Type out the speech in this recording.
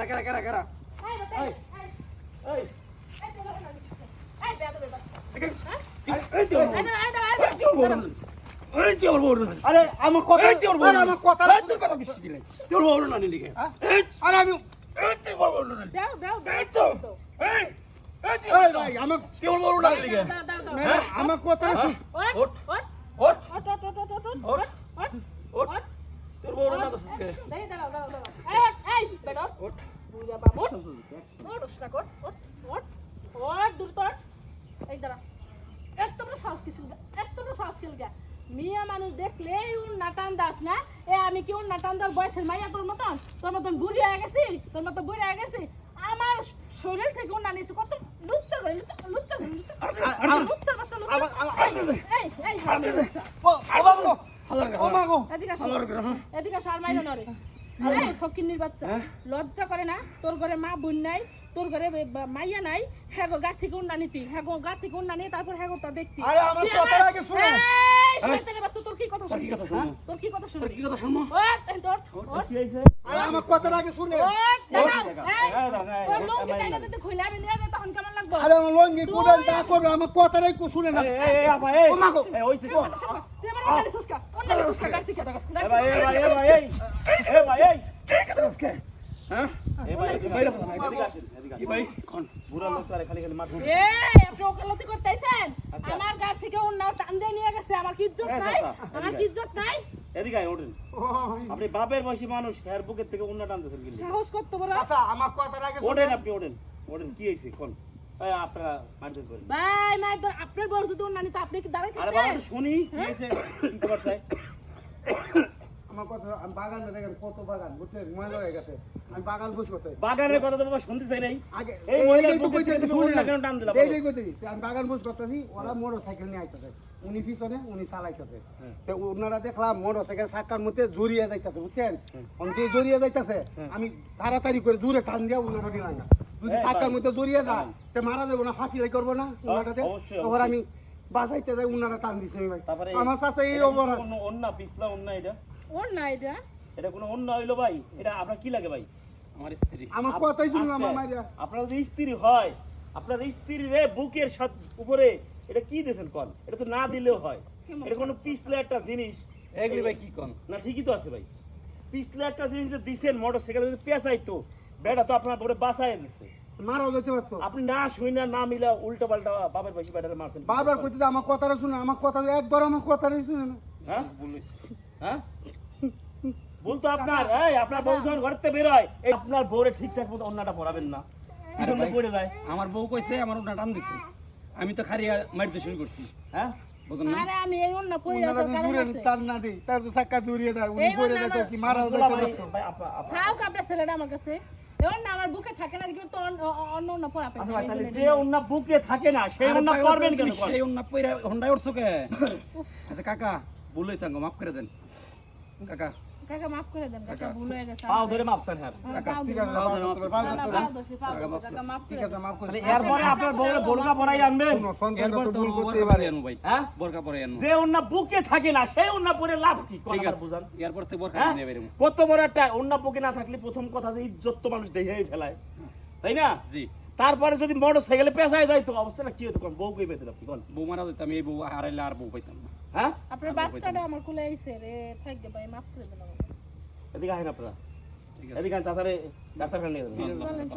কারা এই এই আরে আমার কথা আরে আমার কথা তোর কথা বিশ্বাস কি তোর বড় না লিখে আরে আমি এই ভাই আমার তোর বড় না লিখে আমার কথা ওঠ ওঠ ওঠ তোর বড় না তো মিয়া মানুষ দেখলে নাটান দাস না এ আমি কি নাটান দাস বয়সের মাইয়া তোর মতন বুড়ি হয়ে গেছি তোর মতো বুড়ি হয়ে গেছি আমার শরীর থেকে না নিছে কত লুচ্চা করে লুচ্চা এদিকে সার মাইলো না রে এই ফকিন্নির বাচ্চা লজ্জা করে না তোর ঘরে মা বোন নাই তোর ঘরে মাইয়া নাই হ্যাঁ গো গা থেকে উন্না নিতি হ্যাঁ গো গা থেকে উন্না নিয়ে তারপর হ্যাঁ গো তা দেখতি আরে আমার কথা আগে শুনে এই শয়তানের বাচ্চা তোর কি কথা শুনি তোর কি কথা শুনি তোর কি হইছে আরে আমার কথা আগে শুনে আরে আমার লঙ্গি কোডান তা করবে আমার কথাটাই শুনে না এই আপা এই ও মা গো এই হইছে কো তুই আমার গাড়ি সুস্কা অন্য সুস্কা গাড়ি থেকে এই ভাই এই হ্যাঁ এই ভাই বাইরে বলা এদিকে আসেন এদিকে কি ভাই কোন বুড়া লোক আরে খালি খালি মাথা এই আপনি ওকালতি করতেছেন আমার গা থেকে অন্য টান দিয়ে নিয়ে গেছে আমার কি ইজ্জত নাই আমার কি ইজ্জত নাই এদিকে আয় ওঠেন আপনি বাপের বয়সী মানুষ এর বুকের থেকে উন্না টানতেছেন কি সাহস করতে বড় আচ্ছা আমার কথা আগে শুনে ওঠেন আপনি ওঠেন কি হইছে কোন এই আপনারা মারধর করেন ভাই মাইদর আপনার বড় যদি অন্য তো আপনি কি দাঁড়াই আরে বাবা একটু শুনি কি হইছে কি খবর চাই আমার কথা আমি বাগানে দেখেন কত বাগান বুঝতে ময়লা হয়ে গেছে আমি বাগান বুঝ করতে বাগানের কথা তো বাবা শুনতে চাই নাই আগে এই মহিলার তো বুকের থেকে তুমি উন্না কেন টান দিলা এইটাই কইতেছি আমি বাগান বুঝ করতেছি ওরা মোটরসাইকেল নিয়ে আইতাছে উনি পিছনে উনি চালাইতেছে তো ওনারা দেখলাম মোটরসাইকেল চাকার মধ্যে জড়িয়ে যাইতাছে বুঝছেন অন্তে জড়িয়ে যাইতাছে আমি তাড়াতাড়ি করে দূরে টান দিয়া ওনারা নিয়ে না যদি চাকার মধ্যে জড়িয়ে যায় তো মারা যাবো না ফাঁসি লাই করবো না ওনাটাতে তখন আমি বাঁচাইতে যাই ওনারা টান দিছে ভাই আমার সাথে এই অবস্থা অন্না পিছলা অন্না এটা ওর না এটা কোনো অন্য হইলো ভাই এটা আপনার কি লাগে ভাই আমার স্ত্রী আমার কথাই শুনলাম মাইরা আপনার যদি স্ত্রী হয় আপনার স্ত্রীর রে বুকের উপরে এটা কি দিয়েছেন কোন এটা তো না দিলেও হয় এটা কোনো পিছলে একটা জিনিস এগুলি ভাই কি কোন না ঠিকই তো আছে ভাই পিছলে একটা জিনিস যে দিছেন মোটরসাইকেলে যদি পেঁচাইতো বেটা তো আপনার পরে বাঁচায় দিচ্ছে মারাও যেতে পারতো আপনি না শুই না মিলা উল্টো পাল্টা বাবার বয়সী বেটারে মারছেন বারবার কইতে আমার কথাটা শুনে আমার কথা একবার আমার কথাটাই শুনে না হ্যাঁ হ্যাঁ বলতো আপনার এই আপনার বউ যখন ঘর থেকে বের হয় এই আপনার বউরে ঠিকঠাক মতো অন্যটা পড়াবেন না পিছনে পড়ে যায় আমার বউ কইছে আমার ওটা টান দিছে আমি তো খারিয়া মারতে শুরু করছি হ্যাঁ বুঝুন না আরে আমি এই অন্য পড়ে ওনারা আসার যদি কারণ জুরে আছে টান না দিই তার তো চাক্কা জড়িয়ে দেয় উনি এই পড়ে অন্য যেত কি মারাও আব্দুল্লাহ যেতে ভাই, পারতো ভাই, আপা খাও আপনার ছেলেটা আমার কাছে এবার না আমার বুকে থাকে না কিন্তু অন্য অন্য পড়া আচ্ছা ভাই, তাহলে যে অন্য বুকে থাকে না সেই অন্য করবেন কেন সেই অন্য পয়রা হন্ডায় উঠছো কে আচ্ছা কাকা ভুল হইছে গো মাফ করে দেন কাকা কাকা মাফ করে দেন কাকা ভুল হয়ে গেছে পাও ধরে মাপছেন হ্যাঁ ঠিক আছে মাফ করতে পাও দোষী কাকা মাফ ঠিক করে আছে দেন মাফ করে তাহলে এরপরে আপনার বউরে বোরকা পরাই আনবেন শুনো সন্তান এরপর তো তো ভুল করতে বোরকা পারে পরে আনবো ভাই হ্যাঁ বোরকা পরে আনবো যে অন্য বুকে থাকে না সেই অন্য পরে লাভ কি ঠিক কথা আছে বুঝান এরপর থেকে বোরকা হ্যাঁ? নিয়ে বেরোবো কত বড় একটা অন্য বুকে না থাকলে প্রথম কথা যে ইজ্জত তো মানুষ দেখেই ফেলায় তাই না জি তারপরে যদি মোটরসাইকেলে পেঁচায় যায় তো অবস্থাটা কি হতো কোন বউ কই পেতে আপনি কোন বউ মারা যেতাম এই বউ হারাইলে আর বউ পাইতাম না হ্যাঁ আপনার বাচ্চাটা আমার কোলে আইছে রে থাকবে ভাই মাফ করে দেন আমাকে এদিকে আহেন আপনারা ঠিক আছে এদিকে চাচারে ডাক্তারখানা নিয়ে যাবেন চলেন, চলেন।